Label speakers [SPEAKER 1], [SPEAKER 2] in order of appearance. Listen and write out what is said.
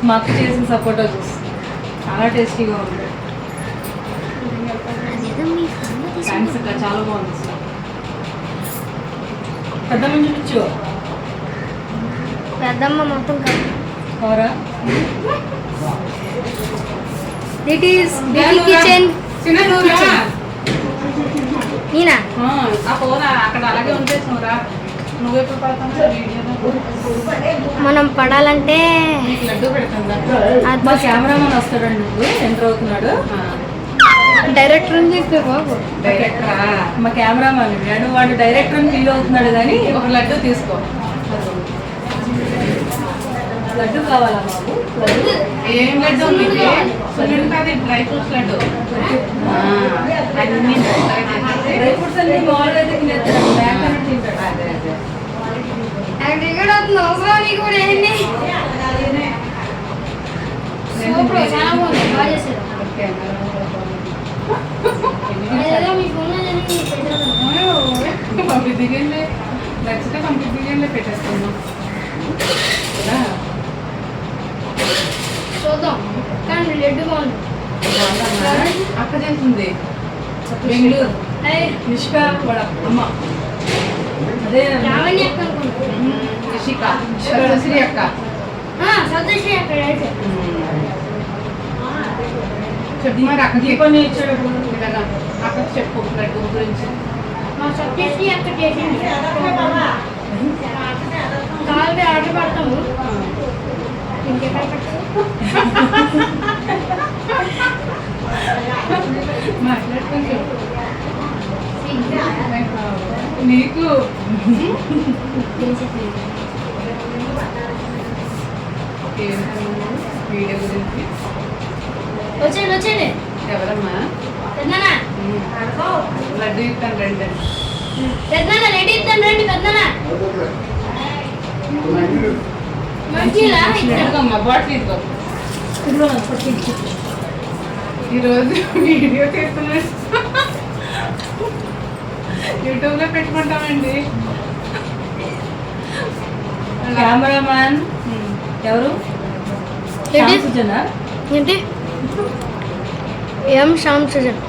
[SPEAKER 1] మా అక్క చేసిన సపోటా జ్యూస్ చాలా టేస్టీగా ఉంది. థ్యాంక్స్ అక్క, చాలా బాగుంది. పెద్దమ్మ చూపించు.
[SPEAKER 2] పెద్దమ్మ మొత్తం
[SPEAKER 1] కవరా
[SPEAKER 2] ఇట్ ఈస్ కిచెన్. నేనా
[SPEAKER 1] ఆ కూర అక్కడ అలాగే ఉంటేరా. నువ్వెప్పుడు పడతావు?
[SPEAKER 2] మనం పడాలంటే
[SPEAKER 1] లడ్డు పెడతాం. మా కెమెరామెన్ వస్తాడండి, నువ్వు ఎంటర్ అవుతున్నాడు.
[SPEAKER 2] డైరెక్టర్ అని చెప్పి బాబు.
[SPEAKER 1] డైరెక్టరా? మా కెమెరామెన్ వాడు వాడు డైరెక్టర్ అని ఫీల్ అవుతున్నాడు. కానీ ఒక లడ్డు తీసుకో. లడ్డు కావాలా బాబు? ఏం లడ్డు ఉంది? Dry fruits laddu. Dry fruits అన్ని మామూలుగా అయితే తినేస్తాడు, బ్యాక్ అని తింటాడు. పంపిదిగండి, నచ్చితే పంపిదిగండి పెట్టేస్తున్నాం.
[SPEAKER 2] చూద్దాం కానీ లడ్డు బాగుంది.
[SPEAKER 1] అక్క చేసింది బెంగళూరు నిష్క వాళ్ళ అమ్మ. అదే రిషిక శ్రీ అక్క.
[SPEAKER 2] సతశ్రీ అక్కడ
[SPEAKER 1] చెప్పు మరి అక్కకి పని ఇచ్చాడు కదా. అక్కకి చెప్పు లడ్డు గురించి.
[SPEAKER 2] మా సతశ్రీ అక్క చేసింది. కావాలి ఆర్డర్ పెడతాము. ఇంకెక్కడ పెడతాము?
[SPEAKER 1] మాట్లాడుకుంటూ నీకు వీడియో గురించి
[SPEAKER 2] వచ్చేయండి.
[SPEAKER 1] ఎవరమ్మా? లడ్డు ఇస్తాను రండి.
[SPEAKER 2] పెద్దనా రెడీ ఇస్తాను రండి. పెద్దనా
[SPEAKER 1] అమ్మా బాటిల్ ఇద్దాం. ఈరోజు వీడియో తీస్తున్నాడు, యూట్యూబ్లో పెట్టుకుంటామండి. కెమెరామ్యాన్ ఎవరు?
[SPEAKER 2] ఏంటి ఎం శ్యామ్ సుజన్.